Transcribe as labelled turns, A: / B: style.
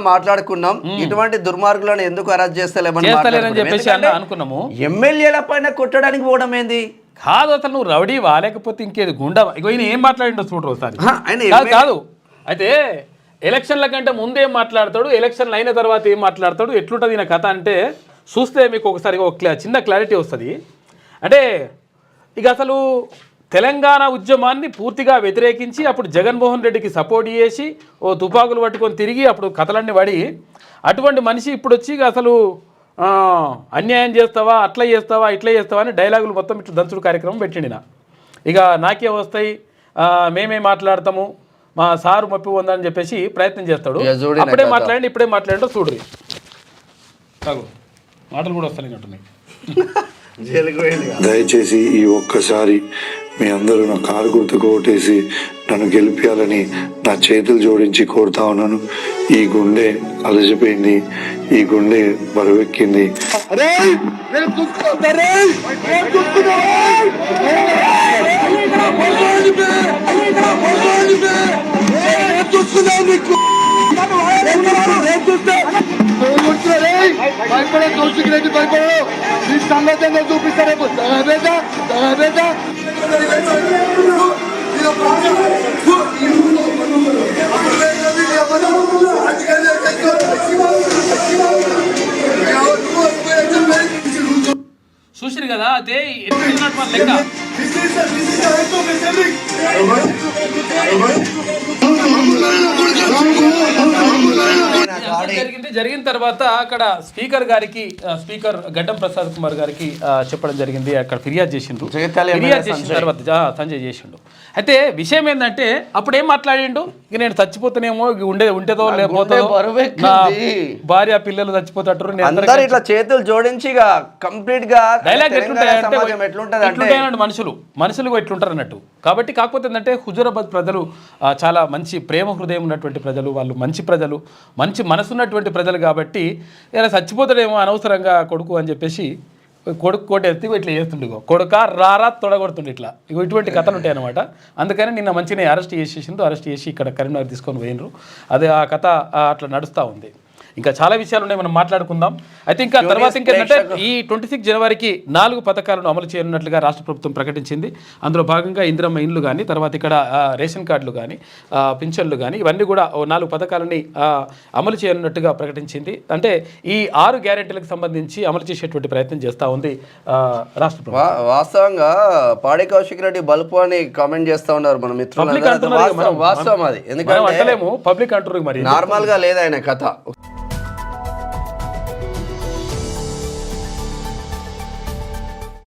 A: మాట్లాడుకున్నాం. ఇటువంటి దుర్మార్గులను ఎందుకు అరెస్ట్
B: చేస్తలేమని చెప్పేసి అనుకున్నాము.
A: ఎమ్మెల్యేల పైన కొట్టడానికి పోవడం ఏంది
B: కాదు. అసలు నువ్వు రౌడీవా లేకపోతే ఇంకేది గుండా? ఇగో ఈయన ఏం మాట్లాడిండో చూడరు ఒకసారి. కాదు అయితే ఎలక్షన్ల కంటే ముందేం మాట్లాడతాడు, ఎలక్షన్లు అయిన తర్వాత ఏం మాట్లాడతాడు, ఎట్లుంటుంది ఈయన కథ అంటే చూస్తే మీకు ఒకసారి ఒక చిన్న క్లారిటీ వస్తుంది. అంటే ఇక అసలు తెలంగాణ ఉద్యమాన్ని పూర్తిగా వ్యతిరేకించి అప్పుడు జగన్మోహన్ రెడ్డికి సపోర్ట్ చేసి ఓ తుపాకులు పట్టుకొని తిరిగి అప్పుడు కథలన్నీ పడి అటువంటి మనిషి ఇప్పుడు వచ్చి అసలు అన్యాయం చేస్తావా, అట్లా చేస్తావా, ఇట్లా చేస్తావా అని డైలాగులు మొత్తం ఇట్లా దంచుడు కార్యక్రమం పెట్టిండిన. ఇక నాకే వస్తాయి, మేమే మాట్లాడతాము, మా సారు మప్పి ఉందని చెప్పేసి ప్రయత్నం చేస్తాడు. అప్పుడే మాట్లాడండి ఇప్పుడే మాట్లాడండి చూడరు మాటలు కూడా వస్తాయి.
C: దయచేసి ఈ ఒక్కసారి మీ అందరూ నా కారు గుర్తుకు ఓటేసి నన్ను గెలిపించాలని నా చేతులు జోడించి కోరుతా ఉన్నాను. ఈ గుండె అలసిపోయింది, ఈ గుండె బరువెక్కింది.
D: భయపడే కౌశిక్ రెడ్డి భయపడు, ఈ సంగతి చూపిస్తారే
B: చూసిరు కదా. అదే లెక్క జరిగిన తర్వాత అక్కడ స్పీకర్ గారికి, స్పీకర్ గడ్డం ప్రసాద్ కుమార్ గారికి చెప్పడం జరిగింది. అక్కడ ఫిర్యాదు చేసిండు. ఫిర్యాదు చేసిన తర్వాత సంజయ్ చేసిండు. అయితే విషయం ఏంటంటే అప్పుడు ఏం మాట్లాడిండు, ఇక నేను చచ్చిపోతానేమో, ఉంటేదో లేకపోతే భార్య పిల్లలు చచ్చిపోతారు,
A: ఇట్లా చేతులు జోడించి కంప్లీట్ గా
B: డైలాగ్ ఎట్లుంటాయంటే మనుషులు ఎట్లుంటారు అన్నట్టు. కాబట్టి కాకపోతే ఏంటంటే హుజూరాబాద్ ప్రజలు చాలా మంచి ప్రేమ హృదయం ఉన్నటువంటి ప్రజలు, వాళ్ళు మంచి ప్రజలు, మంచి మనసున్నటువంటి ప్రజలు. కాబట్టి ఇలా చచ్చిపోతాడేమో అనవసరంగా కొడుకు అని చెప్పేసి కొడుకు కోట ఎత్తి ఇట్లా చేస్తుండే, కొడుక రారా తొడగొడుతుండే, ఇట్లా ఇటువంటి కథలు ఉంటాయి అనమాట. అందుకని నిన్న మంచిగా అరెస్ట్ చేసేసిండ్రు. అరెస్ట్ చేసి ఇక్కడ కరీంనగర్ తీసుకొని పోయినరు. అదే ఆ కథ అట్లా నడుస్తూ ఉంది. ఇంకా చాలా విషయాలు ఉన్నాయి, మనం మాట్లాడుకుందాం. అయితే ఇంకా తర్వాత ఇంకేంటంటే ఈ 26 జనవరికి 4 పథకాలను అమలు చేయనున్నట్లుగా రాష్ట్ర ప్రభుత్వం ప్రకటించింది. అందులో భాగంగా ఇందిరమ్మ ఇండ్లు కానీ, తర్వాత ఇక్కడ రేషన్ కార్డులు కానీ, పింఛన్లు కానీ, ఇవన్నీ కూడా 4 పథకాలని అమలు చేయనున్నట్టుగా ప్రకటించింది. అంటే ఈ 6 గ్యారెంటీలకు సంబంధించి అమలు చేసేటువంటి ప్రయత్నం చేస్తూ ఉంది రాష్ట్ర ప్రభుత్వం.
A: వాస్తవంగా పాడి కౌశిక్ రెడ్డి బల్పు అని కామెంట్ చేస్తూ ఉన్నారు మన మిత్రులు.
B: పబ్లిక్ అంటున్నారు,
A: వాస్తవం అది, ఎందుకంటే
B: పబ్లిక్ అంటున్నారు, మరి
A: నార్మల్ గా లేదు ఆయన కథ.